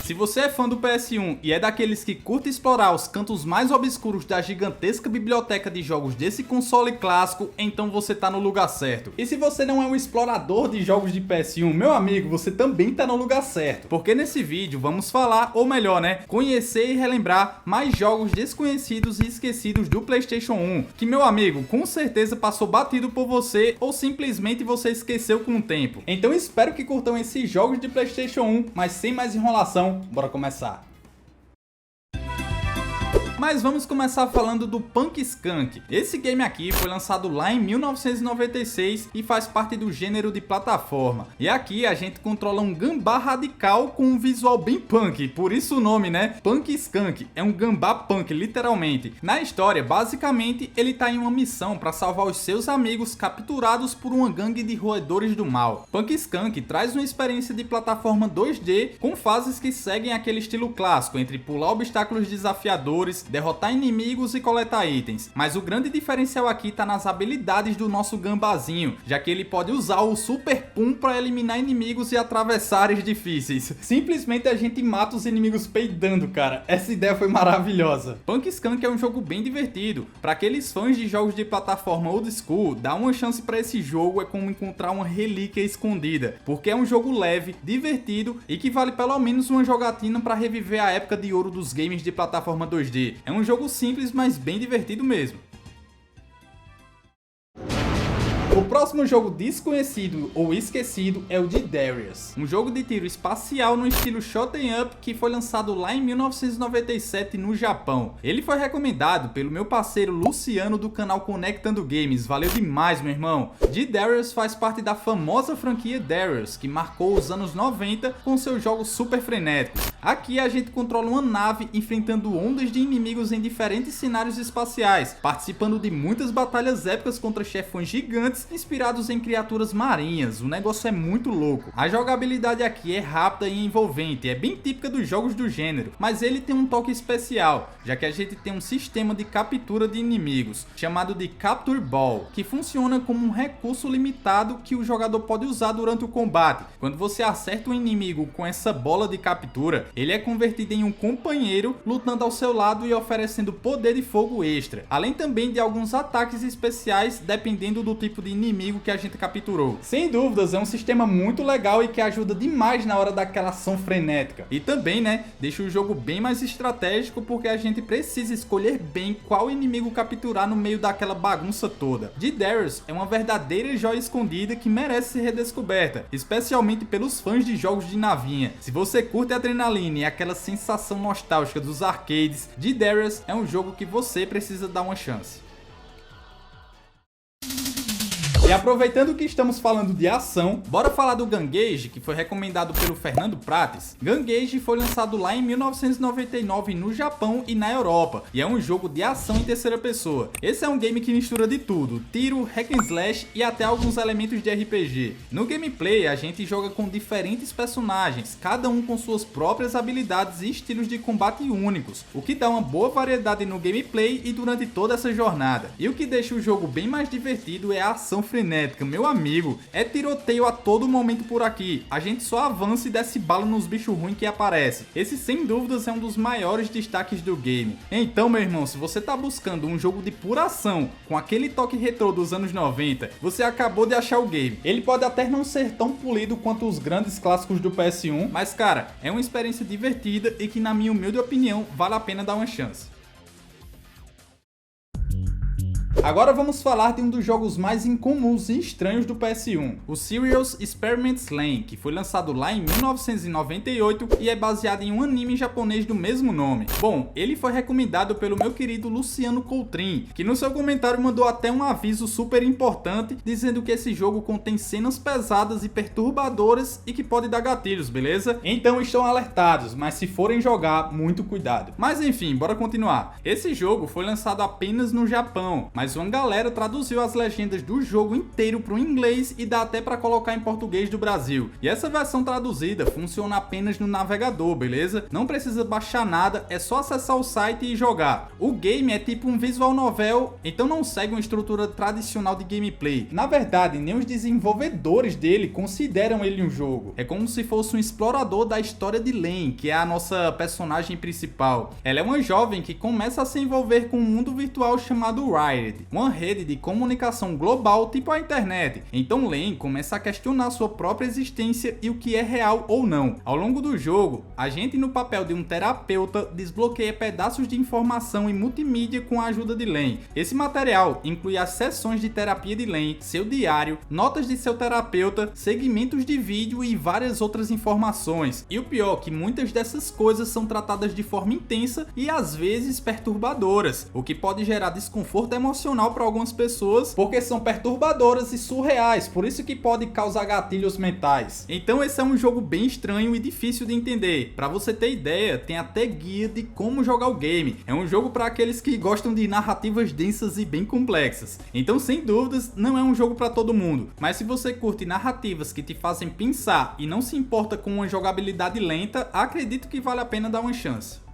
Se você é fã do PS1 e é daqueles que curte explorar os cantos mais obscuros da gigantesca biblioteca de jogos desse console clássico, então você tá no lugar certo. E se você não é um explorador de jogos de PS1, meu amigo, você também tá no lugar certo. Porque nesse vídeo vamos falar, ou melhor né, conhecer e relembrar mais jogos desconhecidos e esquecidos do PlayStation 1, que meu amigo, com certeza passou batido por você ou simplesmente você esqueceu com o tempo. Então espero que curtam esses jogos de PlayStation 1, mas sem mais enrolação, bora começar. Mas vamos começar falando do Punk Skunk. Esse game aqui foi lançado lá em 1996 e faz parte do gênero de plataforma. E aqui a gente controla um gambá radical com um visual bem punk, por isso o nome né, Punk Skunk, é um gambá punk literalmente. Na história, basicamente, ele tá em uma missão para salvar os seus amigos capturados por uma gangue de roedores do mal. Punk Skunk traz uma experiência de plataforma 2D com fases que seguem aquele estilo clássico, entre pular obstáculos desafiadores, derrotar inimigos e coletar itens, mas o grande diferencial aqui tá nas habilidades do nosso gambazinho, já que ele pode usar o Super Pum para eliminar inimigos e atravessar áreas difíceis. Simplesmente a gente mata os inimigos peidando, cara, essa ideia foi maravilhosa. Punk Skunk é um jogo bem divertido, para aqueles fãs de jogos de plataforma old school, dar uma chance para esse jogo é como encontrar uma relíquia escondida, porque é um jogo leve, divertido e que vale pelo menos uma jogatina para reviver a época de ouro dos games de plataforma 2D. É um jogo simples, mas bem divertido mesmo. O próximo jogo desconhecido ou esquecido é o de Darius, um jogo de tiro espacial no estilo Shoot'em Up que foi lançado lá em 1997 no Japão. Ele foi recomendado pelo meu parceiro Luciano do canal Conectando Games, valeu demais meu irmão. De Darius faz parte da famosa franquia Darius, que marcou os anos 90 com seus jogos super frenéticos. Aqui a gente controla uma nave enfrentando ondas de inimigos em diferentes cenários espaciais, participando de muitas batalhas épicas contra chefões gigantes inspirados em criaturas marinhas. O negócio é muito louco. A jogabilidade aqui é rápida e envolvente, é bem típica dos jogos do gênero, mas ele tem um toque especial, já que a gente tem um sistema de captura de inimigos, chamado de Capture Ball, que funciona como um recurso limitado que o jogador pode usar durante o combate. Quando você acerta um inimigo com essa bola de captura, ele é convertido em um companheiro lutando ao seu lado e oferecendo poder de fogo extra, além também de alguns ataques especiais dependendo do tipo de inimigo que a gente capturou. Sem dúvidas, é um sistema muito legal e que ajuda demais na hora daquela ação frenética. E também, né, deixa o jogo bem mais estratégico porque a gente precisa escolher bem qual inimigo capturar no meio daquela bagunça toda. De Darius é uma verdadeira joia escondida que merece ser redescoberta, especialmente pelos fãs de jogos de navinha. Se você curte a adrenalina e aquela sensação nostálgica dos arcades, de Darius é um jogo que você precisa dar uma chance. E aproveitando que estamos falando de ação, bora falar do Gun-Gage, que foi recomendado pelo Fernando Prates. Gun-Gage foi lançado lá em 1999 no Japão e na Europa, e é um jogo de ação em terceira pessoa. Esse é um game que mistura de tudo, tiro, hack and slash e até alguns elementos de RPG. No gameplay a gente joga com diferentes personagens, cada um com suas próprias habilidades e estilos de combate únicos, o que dá uma boa variedade no gameplay e durante toda essa jornada. E o que deixa o jogo bem mais divertido é a ação frenética, meu amigo, é tiroteio a todo momento por aqui, a gente só avança e desce bala nos bichos ruins que aparecem. Esse sem dúvidas é um dos maiores destaques do game. Então meu irmão, se você tá buscando um jogo de pura ação, com aquele toque retrô dos anos 90, você acabou de achar o game. Ele pode até não ser tão polido quanto os grandes clássicos do PS1, mas cara, é uma experiência divertida e que na minha humilde opinião, vale a pena dar uma chance. Agora vamos falar de um dos jogos mais incomuns e estranhos do PS1, o Serious Experiments Lain, que foi lançado lá em 1998 e é baseado em um anime japonês do mesmo nome. Bom, ele foi recomendado pelo meu querido Luciano Coutrin, que no seu comentário mandou até um aviso super importante, dizendo que esse jogo contém cenas pesadas e perturbadoras e que pode dar gatilhos, beleza? Então estão alertados, mas se forem jogar, muito cuidado. Mas enfim, bora continuar. Esse jogo foi lançado apenas no Japão, mas mas uma galera traduziu as legendas do jogo inteiro para o inglês e dá até para colocar em português do Brasil. E essa versão traduzida funciona apenas no navegador, beleza? Não precisa baixar nada, é só acessar o site e jogar. O game é tipo um visual novel, então não segue uma estrutura tradicional de gameplay. Na verdade, nem os desenvolvedores dele consideram ele um jogo. É como se fosse um explorador da história de Len, que é a nossa personagem principal. Ela é uma jovem que começa a se envolver com um mundo virtual chamado Wired, uma rede de comunicação global tipo a internet. Então Len começa a questionar sua própria existência e o que é real ou não. Ao longo do jogo, a gente no papel de um terapeuta desbloqueia pedaços de informação e multimídia com a ajuda de Len. Esse material inclui as sessões de terapia de Len, seu diário, notas de seu terapeuta, segmentos de vídeo e várias outras informações. E o pior é que muitas dessas coisas são tratadas de forma intensa e às vezes perturbadoras, o que pode gerar desconforto emocional para algumas pessoas, porque são perturbadoras e surreais, por isso que pode causar gatilhos mentais. Então esse é um jogo bem estranho e difícil de entender. Para você ter ideia, tem até guia de como jogar o game. É um jogo para aqueles que gostam de narrativas densas e bem complexas. Então, sem dúvidas, não é um jogo para todo mundo, mas se você curte narrativas que te fazem pensar e não se importa com uma jogabilidade lenta, acredito que vale a pena dar uma chance.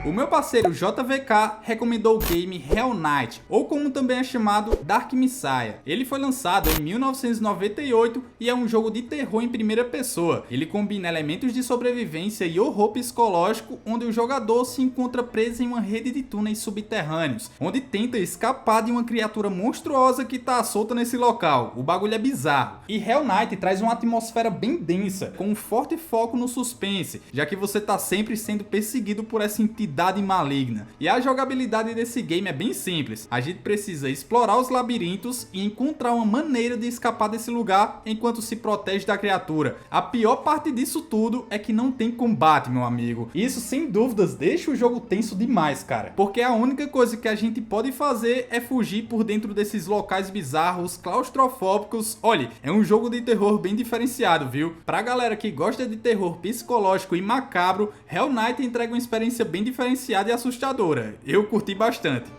O meu parceiro JVK recomendou o game Hell Knight, ou como também é chamado, Dark Messiah. Ele foi lançado em 1998 e é um jogo de terror em primeira pessoa. Ele combina elementos de sobrevivência e horror psicológico, onde o jogador se encontra preso em uma rede de túneis subterrâneos, onde tenta escapar de uma criatura monstruosa que tá solta nesse local. O bagulho é bizarro. E Hell Knight traz uma atmosfera bem densa, com um forte foco no suspense, já que você tá sempre sendo perseguido por essa entidade maligna. E a jogabilidade desse game é bem simples. A gente precisa explorar os labirintos e encontrar uma maneira de escapar desse lugar enquanto se protege da criatura. A pior parte disso tudo é que não tem combate, meu amigo. Isso sem dúvidas deixa o jogo tenso demais, cara. Porque a única coisa que a gente pode fazer é fugir por dentro desses locais bizarros, claustrofóbicos. Olha, é um jogo de terror bem diferenciado, viu? Pra galera que gosta de terror psicológico e macabro, Hell Knight entrega uma experiência bem diferenciada e assustadora. Eu curti bastante.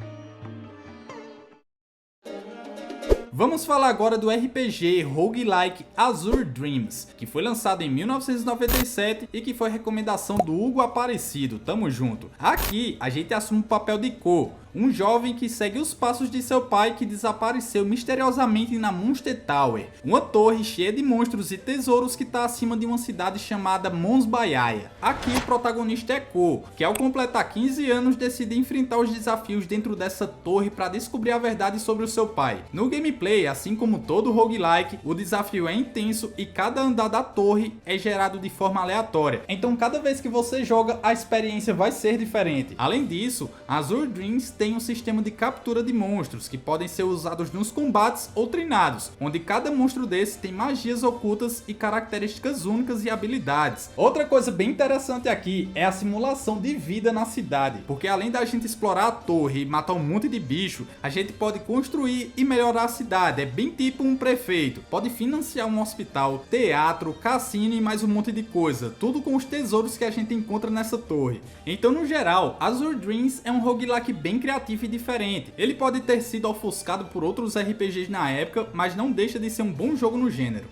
Vamos falar agora do RPG roguelike Azure Dreams, que foi lançado em 1997 e que foi recomendação do Hugo Aparecido. Tamo junto. Aqui a gente assume o papel de Ko, um jovem que segue os passos de seu pai que desapareceu misteriosamente na Monster Tower, uma torre cheia de monstros e tesouros que está acima de uma cidade chamada Mons Bayaya. Aqui o protagonista é Ko, que ao completar 15 anos decide enfrentar os desafios dentro dessa torre para descobrir a verdade sobre o seu pai. No gameplay, assim como todo roguelike, o desafio é intenso e cada andar da torre é gerado de forma aleatória. Então cada vez que você joga, a experiência vai ser diferente. Além disso, Azure Dreams tem um sistema de captura de monstros que podem ser usados nos combates ou treinados, onde cada monstro desse tem magias ocultas e características únicas e habilidades. Outra coisa bem interessante aqui é a simulação de vida na cidade, porque além da gente explorar a torre e matar um monte de bicho, a gente pode construir e melhorar a cidade. É bem tipo um prefeito, pode financiar um hospital, teatro, cassino e mais um monte de coisa, tudo com os tesouros que a gente encontra nessa torre. Então no geral, Azure Dreams é um roguelike bem criativo e diferente. Ele pode ter sido ofuscado por outros RPGs na época, mas não deixa de ser um bom jogo no gênero.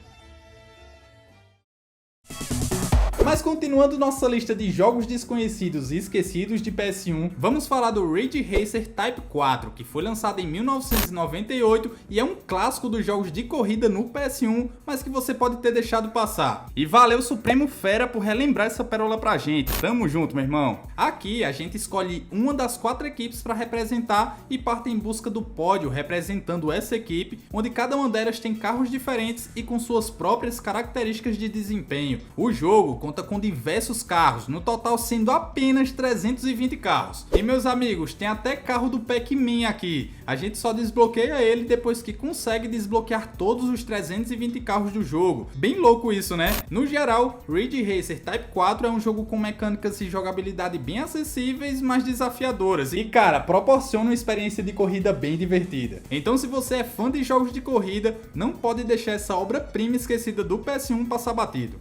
Mas continuando nossa lista de jogos desconhecidos e esquecidos de PS1, vamos falar do Ridge Racer Type 4, que foi lançado em 1998 e é um clássico dos jogos de corrida no PS1, mas que você pode ter deixado passar. E valeu Supremo Fera por relembrar essa pérola pra gente, tamo junto, meu irmão. Aqui a gente escolhe uma das 4 equipes para representar e parte em busca do pódio representando essa equipe, onde cada uma delas tem carros diferentes e com suas próprias características de desempenho. O jogo conta com diversos carros, no total sendo apenas 320 carros. E meus amigos, tem até carro do Pac-Man aqui. A gente só desbloqueia ele depois que consegue desbloquear todos os 320 carros do jogo. Bem louco isso, né? No geral, Ridge Racer Type 4 é um jogo com mecânicas e jogabilidade bem acessíveis, mas desafiadoras. E cara, proporciona uma experiência de corrida bem divertida. Então se você é fã de jogos de corrida, não pode deixar essa obra-prima esquecida do PS1 passar batido.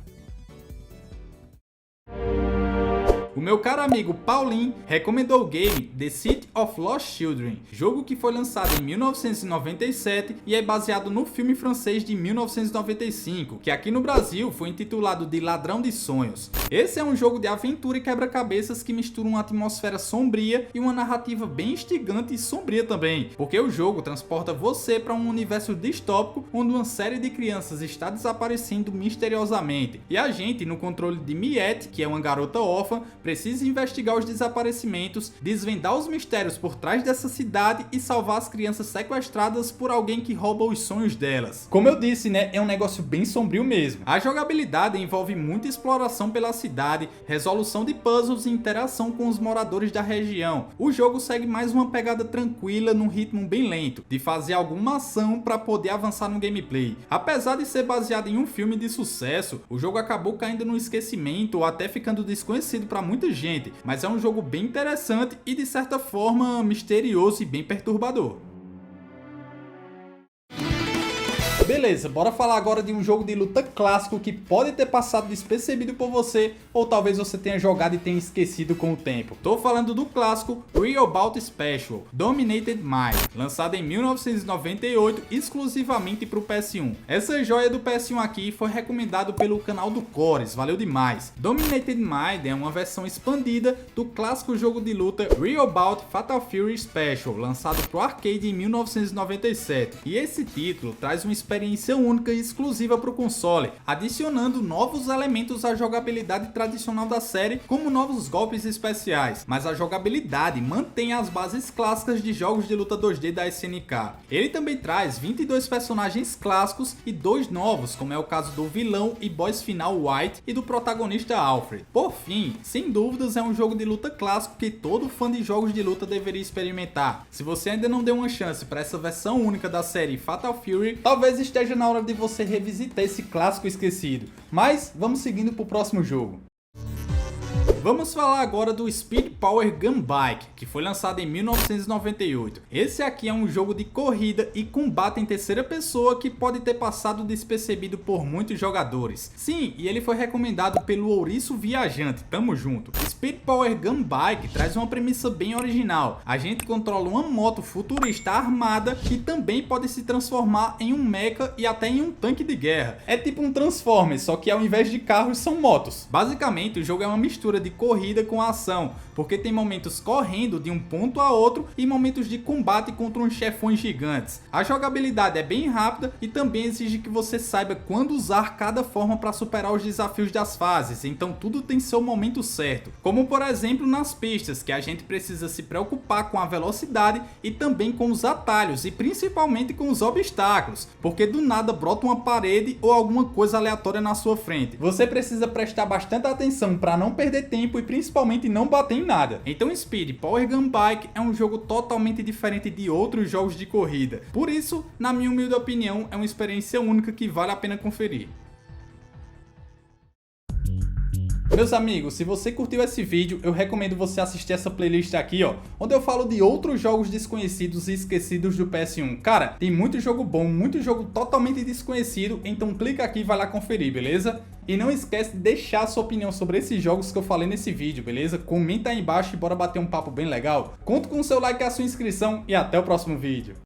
O meu caro amigo Paulinho recomendou o game The City of Lost Children, jogo que foi lançado em 1997 e é baseado no filme francês de 1995, que aqui no Brasil foi intitulado de Ladrão de Sonhos. Esse é um jogo de aventura e quebra-cabeças que mistura uma atmosfera sombria e uma narrativa bem instigante e sombria também, porque o jogo transporta você para um universo distópico onde uma série de crianças está desaparecendo misteriosamente e a gente, no controle de Miette, que é uma garota órfã, precisa investigar os desaparecimentos, desvendar os mistérios por trás dessa cidade e salvar as crianças sequestradas por alguém que rouba os sonhos delas. Como eu disse, né, é um negócio bem sombrio mesmo. A jogabilidade envolve muita exploração pela cidade, resolução de puzzles e interação com os moradores da região. O jogo segue mais uma pegada tranquila num ritmo bem lento, de fazer alguma ação para poder avançar no gameplay. Apesar de ser baseado em um filme de sucesso, o jogo acabou caindo no esquecimento ou até ficando desconhecido para muita gente, mas é um jogo bem interessante e de certa forma misterioso e bem perturbador. Beleza, bora falar agora de um jogo de luta clássico que pode ter passado despercebido por você, ou talvez você tenha jogado e tenha esquecido com o tempo. Tô falando do clássico Real Bout Special, Dominated Mind, lançado em 1998 exclusivamente para o PS1. Essa joia do PS1 aqui foi recomendado pelo canal do Cores, valeu demais. Dominated Mind é uma versão expandida do clássico jogo de luta Real Bout Fatal Fury Special, lançado para o arcade em 1997. E esse título traz uma experiência única e exclusiva para o console, adicionando novos elementos à jogabilidade tradicional da série, como novos golpes especiais, mas a jogabilidade mantém as bases clássicas de jogos de luta 2D da SNK. Ele também traz 22 personagens clássicos e 2 novos, como é o caso do vilão e boss final White e do protagonista Alfred. Por fim, sem dúvidas é um jogo de luta clássico que todo fã de jogos de luta deveria experimentar. Se você ainda não deu uma chance para essa versão única da série Fatal Fury, talvez esteja na hora de você revisitar esse clássico esquecido. Mas vamos seguindo para o próximo jogo. Vamos falar agora do Speed Power Gun Bike, que foi lançado em 1998. Esse aqui é um jogo de corrida e combate em terceira pessoa que pode ter passado despercebido por muitos jogadores. Sim, e ele foi recomendado pelo Ouriço Viajante, tamo junto. Speed Power Gun Bike traz uma premissa bem original. A gente controla uma moto futurista armada que também pode se transformar em um mecha e até em um tanque de guerra. É tipo um Transformers, só que ao invés de carros são motos. Basicamente, o jogo é uma mistura de corrida com ação, porque tem momentos correndo de um ponto a outro e momentos de combate contra uns chefões gigantes. A jogabilidade é bem rápida e também exige que você saiba quando usar cada forma para superar os desafios das fases, então tudo tem seu momento certo. Como por exemplo nas pistas, que a gente precisa se preocupar com a velocidade e também com os atalhos e principalmente com os obstáculos, porque do nada brota uma parede ou alguma coisa aleatória na sua frente. Você precisa prestar bastante atenção para não perder tempo e principalmente não bater em nada. Então Speed Power Gun Bike é um jogo totalmente diferente de outros jogos de corrida. Por isso, na minha humilde opinião, é uma experiência única que vale a pena conferir. Meus amigos, se você curtiu esse vídeo, eu recomendo você assistir essa playlist aqui, ó, onde eu falo de outros jogos desconhecidos e esquecidos do PS1. Cara, tem muito jogo bom, muito jogo totalmente desconhecido, então clica aqui e vai lá conferir, beleza? E não esquece de deixar a sua opinião sobre esses jogos que eu falei nesse vídeo, beleza? Comenta aí embaixo e bora bater um papo bem legal. Conto com o seu like e a sua inscrição e até o próximo vídeo.